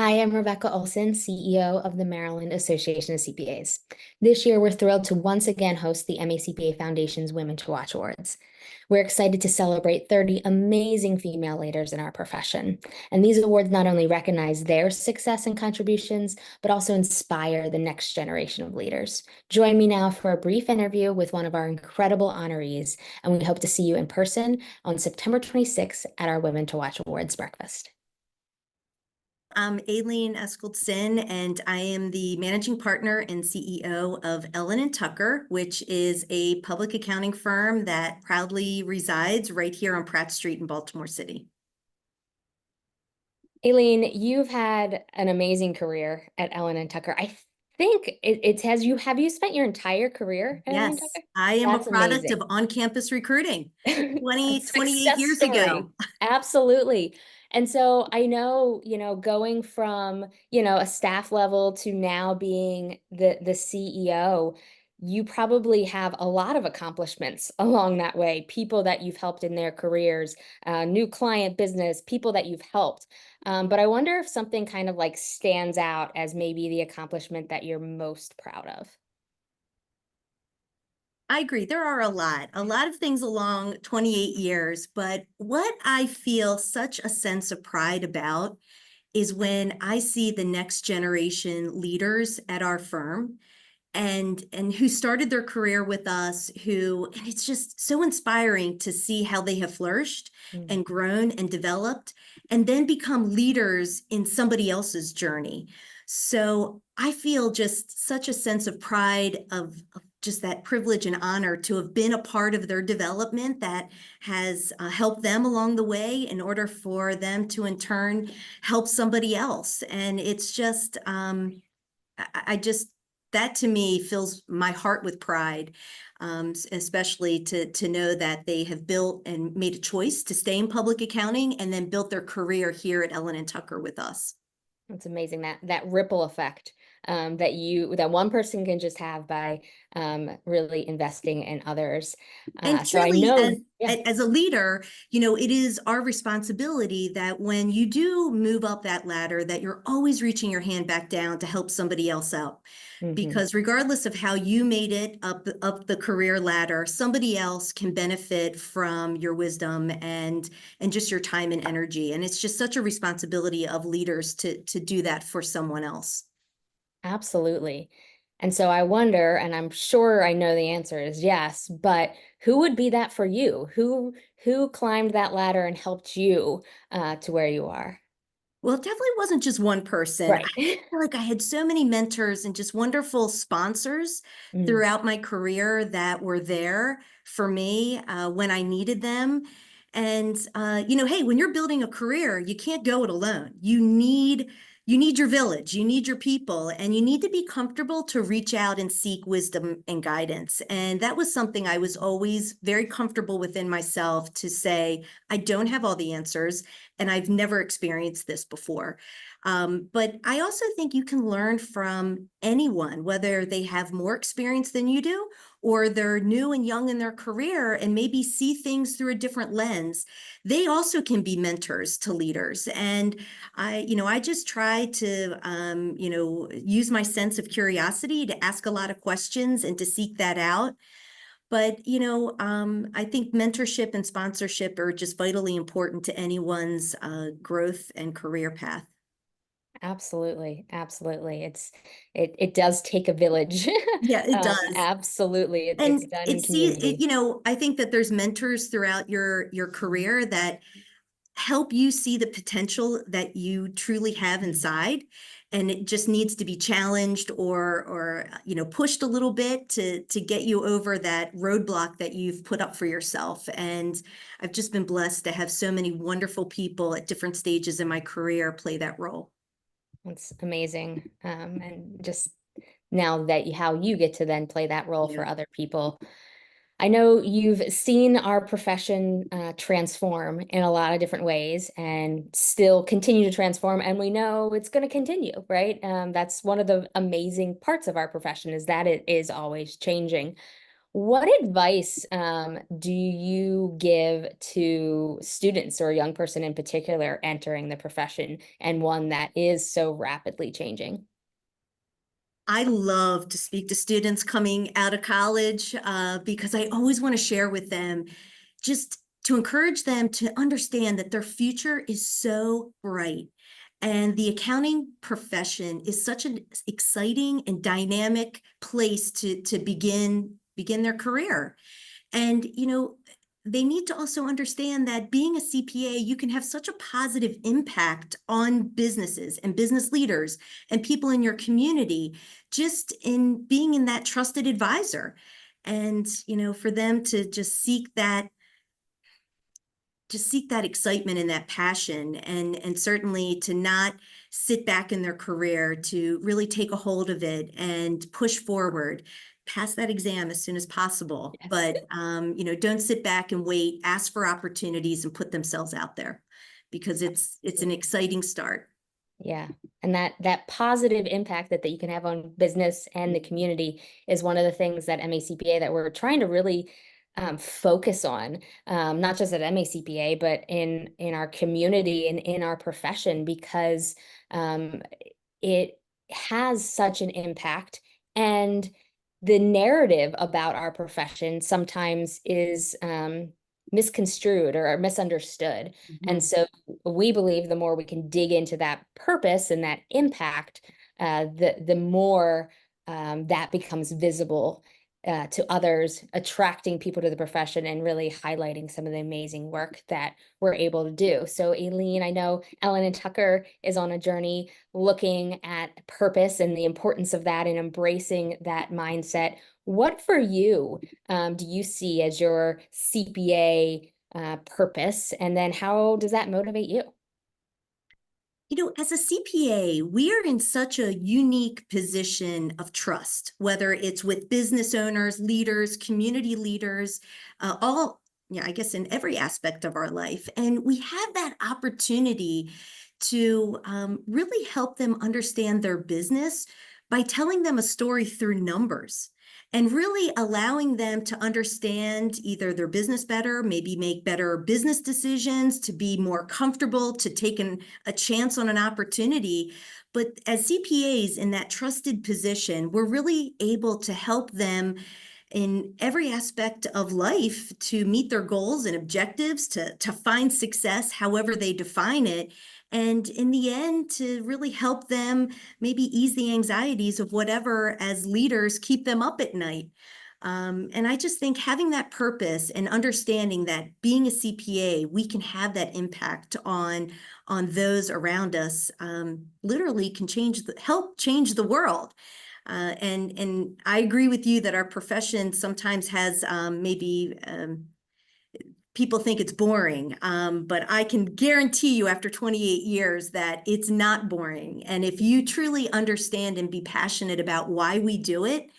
Hi, I'm Rebecca Olson, CEO of the Maryland Association of CPAs. This year, we're thrilled to once again host the MACPA Foundation's Women to Watch Awards. We're excited to celebrate 30 amazing female leaders in our profession. And these awards not only recognize their success and contributions, but also inspire the next generation of leaders. Join me now for a brief interview with one of our incredible honorees, and we hope to see you in person on September 26th at our Women to Watch Awards breakfast. I'm Aileen Eskildsen, and I am the managing partner and CEO of Ellen & Tucker, which is a public accounting firm that proudly resides right here on Pratt Street in Baltimore City. Aileen, you've had an amazing career at Ellen & Tucker. I think it has you. Have you spent your entire career at Ellen & Yes, Tucker? I am a That's product amazing. of on-campus recruiting A 28 success years ago. story. Absolutely. And so I know, going from, a staff level to now being the CEO, you probably have a lot of accomplishments along that way, people that you've helped in their careers, new client business, people that you've helped. But I wonder if something kind of like stands out as maybe the accomplishment that you're most proud of. I agree. There are a lot of things along 28 years, but what I feel such a sense of pride about is when I see the next generation leaders at our firm and who started their career with us, and it's just so inspiring to see how they have flourished Mm. and grown and developed and then become leaders in somebody else's journey. So I feel just such a sense of pride of just that privilege and honor to have been a part of their development that has helped them along the way in order for them to in turn help somebody else. And it's just, I just, that to me fills my heart with pride, especially to know that they have built and made a choice to stay in public accounting and then built their career here at Ellen & Tucker with us. It's amazing that ripple effect that one person can just have by really investing in others. And So I truly, know, yeah. as a leader, it is our responsibility that when you do move up that ladder, that you're always reaching your hand back down to help somebody else out. Mhm. Because regardless of how you made it up the career ladder, somebody else can benefit from your wisdom and just your time and energy. And it's just such a responsibility of leaders to do that for someone else. Absolutely. And so I wonder, and I'm sure I know the answer is yes, but who would be that for you? Who climbed that ladder and helped you to where you are? Well, it definitely wasn't just one person. I Right. feel like I had so many mentors and just wonderful sponsors Mm. throughout my career that were there for me when I needed them. And hey, when you're building a career, you can't go it alone. You need your village, you need your people, and you need to be comfortable to reach out and seek wisdom and guidance. And that was something I was always very comfortable within myself to say, I don't have all the answers and I've never experienced this before. But I also think you can learn from anyone, whether they have more experience than you do, or they're new and young in their career and maybe see things through a different lens. They also can be mentors to leaders. And I just try to, use my sense of curiosity to ask a lot of questions and to seek that out. But, I think mentorship and sponsorship are just vitally important to anyone's growth and career path. Absolutely. Absolutely. It does take a village. Yeah, it does. Absolutely. It's And done in community. I think that there's mentors throughout your career that help you see the potential that you truly have inside, and it just needs to be challenged or pushed a little bit to get you over that roadblock that you've put up for yourself. And I've just been blessed to have so many wonderful people at different stages in my career play that role. It's amazing. And just now that how you get to then play that role Yeah. for other people. I know you've seen our profession transform in a lot of different ways and still continue to transform. And we know it's going to continue, right? That's one of the amazing parts of our profession is that it is always changing. What advice do you give to students or a young person in particular entering the profession and one that is so rapidly changing? I love to speak to students coming out of college because I always want to share with them just to encourage them to understand that their future is so bright. And the accounting profession is such an exciting and dynamic place to begin their career. And, they need to also understand that being a CPA, you can have such a positive impact on businesses and business leaders and people in your community just in being in that trusted advisor. And, for them to just seek that excitement and that passion, and certainly to not sit back in their career, to really take a hold of it and push forward, pass that exam as soon as possible. Yes. But don't sit back and wait, ask for opportunities and put themselves out there, because it's an exciting start. Yeah. And that positive impact that you can have on business and the community is one of the things that MACPA that we're trying to really focus on, not just at MACPA, but in our community and in our profession, because it has such an impact. And the narrative about our profession sometimes is misconstrued or misunderstood. And Mhm. so we believe the more we can dig into that purpose and that impact, the more that becomes visible to others, attracting people to the profession and really highlighting some of the amazing work that we're able to do. So, Aileen, I know Ellen and Tucker is on a journey looking at purpose and the importance of that and embracing that mindset. What for you do you see as your CPA purpose? And then how does that motivate you? As a CPA, we are in such a unique position of trust, whether it's with business owners, leaders, community leaders, all, yeah, I guess in every aspect of our life. And we have that opportunity to really help them understand their business by telling them a story through numbers, and really allowing them to understand either their business better, maybe make better business decisions, to be more comfortable, to take a chance on an opportunity. But as CPAs in that trusted position, we're really able to help them in every aspect of life to meet their goals and objectives, to find success, however they define it. And in the end, to really help them maybe ease the anxieties of whatever as leaders keep them up at night. And I just think having that purpose and understanding that being a CPA, we can have that impact on those around us, literally can help change the world. And I agree with you that our profession sometimes has maybe people think it's boring, but I can guarantee you after 28 years that it's not boring. And if you truly understand and be passionate about why we do it,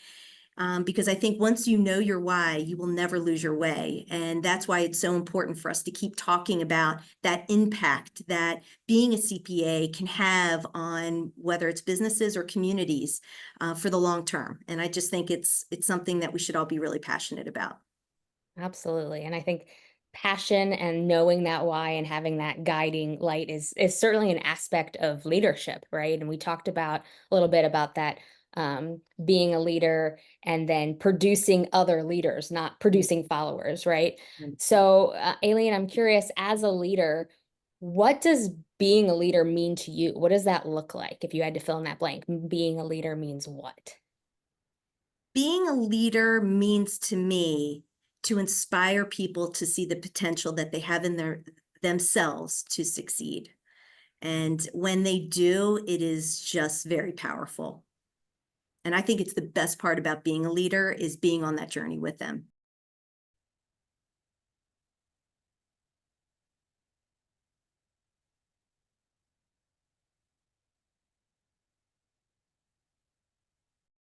because I think once you know your why, you will never lose your way. And that's why it's so important for us to keep talking about that impact that being a CPA can have on whether it's businesses or communities for the long term. And I just think it's something that we should all be really passionate about. Absolutely. And I think passion and knowing that why and having that guiding light is certainly an aspect of leadership, right? And we talked about a little bit about that being a leader and then producing other leaders, not producing followers, right? So, Aileen, I'm curious, as a leader, what does being a leader mean to you? What does that look like if you had to fill in that blank? Being a leader means what? Being a leader means to me to inspire people to see the potential that they have in themselves to succeed. And when they do, it is just very powerful. And I think it's the best part about being a leader is being on that journey with them.